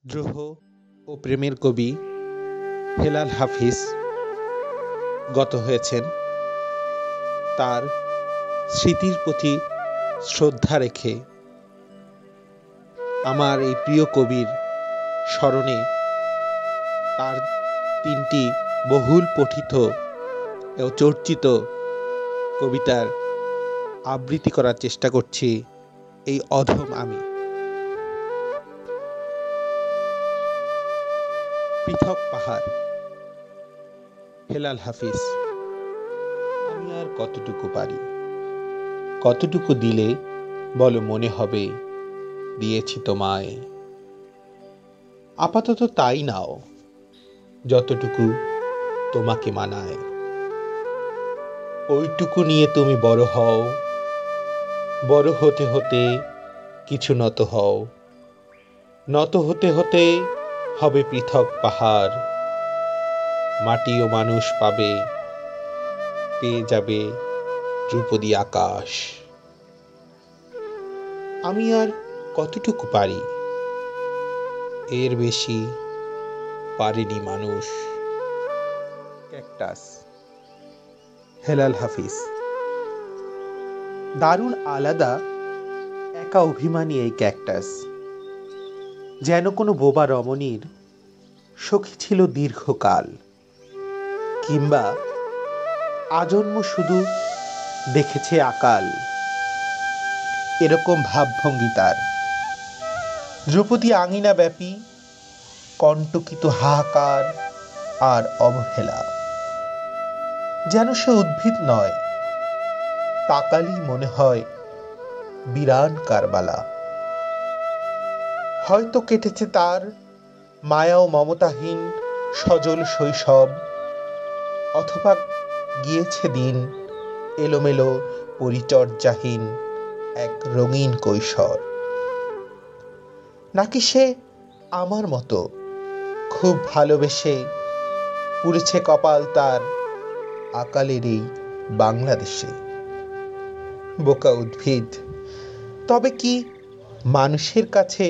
দ্রোহ ও প্রেমের কবি হেলাল হাফিজ গত হয়েছেন। তার স্মৃতির প্রতি শ্রদ্ধা রেখে আমার এই প্রিয় কবির স্মরণে তার 3টি বহুল পঠিত ও চর্চিত কবিতার আবৃত্তি করার চেষ্টা করছি এই অধম আমি। পৃথক পাহাড়, হেলাল হাফিজ। আমি আর কতটুকু পারি, কতটুকু দিলে বলো মনে হবে দিয়েছি তোমায়। আপাতত তাই নাও, যতটুকু তোমাকে মানায়। ওইটুকু নিয়ে তুমি বড় হও, বড় হতে হতে কিছু নত হও, নত হতে হতে হবে পৃথক পাহাড়। মাটি ও মানুষ পাবে, পেয়ে যাবে ধ্রুপদী আকাশ। আমি আর কতটুকু পারি, এর বেশি পারেনি মানুষ। ক্যাকটাস, হেলাল হাফিজ। দারুণ আলাদা, একা অভিমানী এই ক্যাকটাস। যেন কোনো বোবা রমণীর সখী ছিল দীর্ঘকাল, কিংবা আজন্ম শুধু দেখেছে আকাল। এরকম ভাবভঙ্গি তার। ধ্রুপদী আঙিনা ব্যাপী কণ্টকিত হাহাকার আর অবহেলা। যেন সে উদ্ভিদ নয়, তাকালেই মনে হয় বিরান কারবালা। হয়তো কেটেছে তার মায়া ও মমতাহীন সজল শৈশব, অথবা গিয়েছে দিন এলোমেলো পরিচর্যাহীন এক রঙিন কৈশোর। নাকি সে আমার মতো খুব ভালোবেসে পুড়েছে কপাল তার আকালের এই বাংলাদেশে। বোকা উদ্ভিদ, তবে কি মানুষের কাছে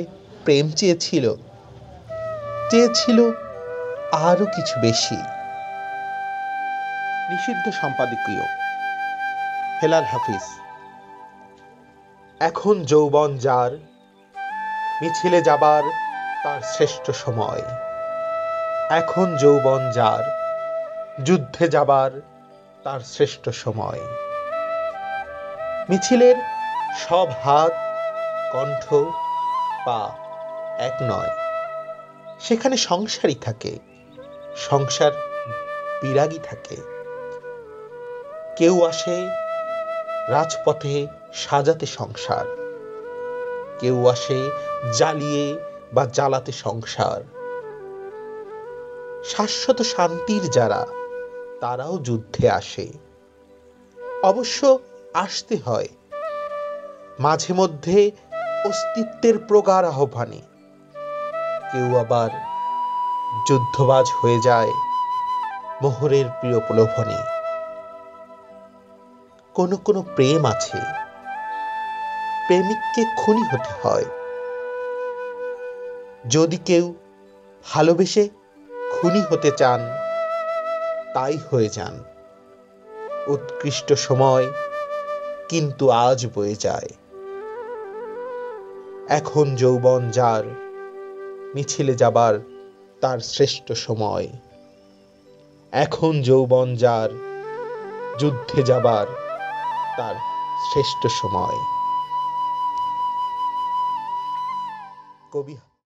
প্রেম চেয়েছিল? চেয়েছিল আরো কিছু বেশি। নিষিদ্ধ সম্পাদকীয়, হেলাল হাফিজ। এখন যৌবন যার, মিছিলে যাবার তার শ্রেষ্ঠ সময়। এখন যৌবন যার, যুদ্ধে যাবার তার শ্রেষ্ঠ সময়। মিছিলের সব হাত, কণ্ঠ, পা এক নয়। সেখানে সংসারই থাকে, সংসার বিরাগী থাকে। কেউ আসে রাজপথে সাজাতে সংসার, কেউ আসে জ্বালিয়ে বা জ্বালাতে সংসার। শাশ্বত শান্তির যারা, তারাও যুদ্ধে আসে। অবশ্য আসতে হয় মাঝে মধ্যে অস্তিত্বের প্রগাঢ় আহ্বানে। কেউ আবার যুদ্ধবাজ হয়ে যায় মোহরের প্রিয় প্রলোভনে। কোনো কোনো প্রেম আছে, প্রেমিককে খুনি হতে হয়। যদি কেউ ভালোবেসে খুনি হতে চান, তাই হয়ে যান। উৎকৃষ্ট সময় কিন্তু আজ বয়ে যায়। এখন যৌবন যার, মিছিলে যাবার তার শ্রেষ্ঠ সময়। এখন যৌবন যার, যুদ্ধে যাবার তার শ্রেষ্ঠ সময়। কবি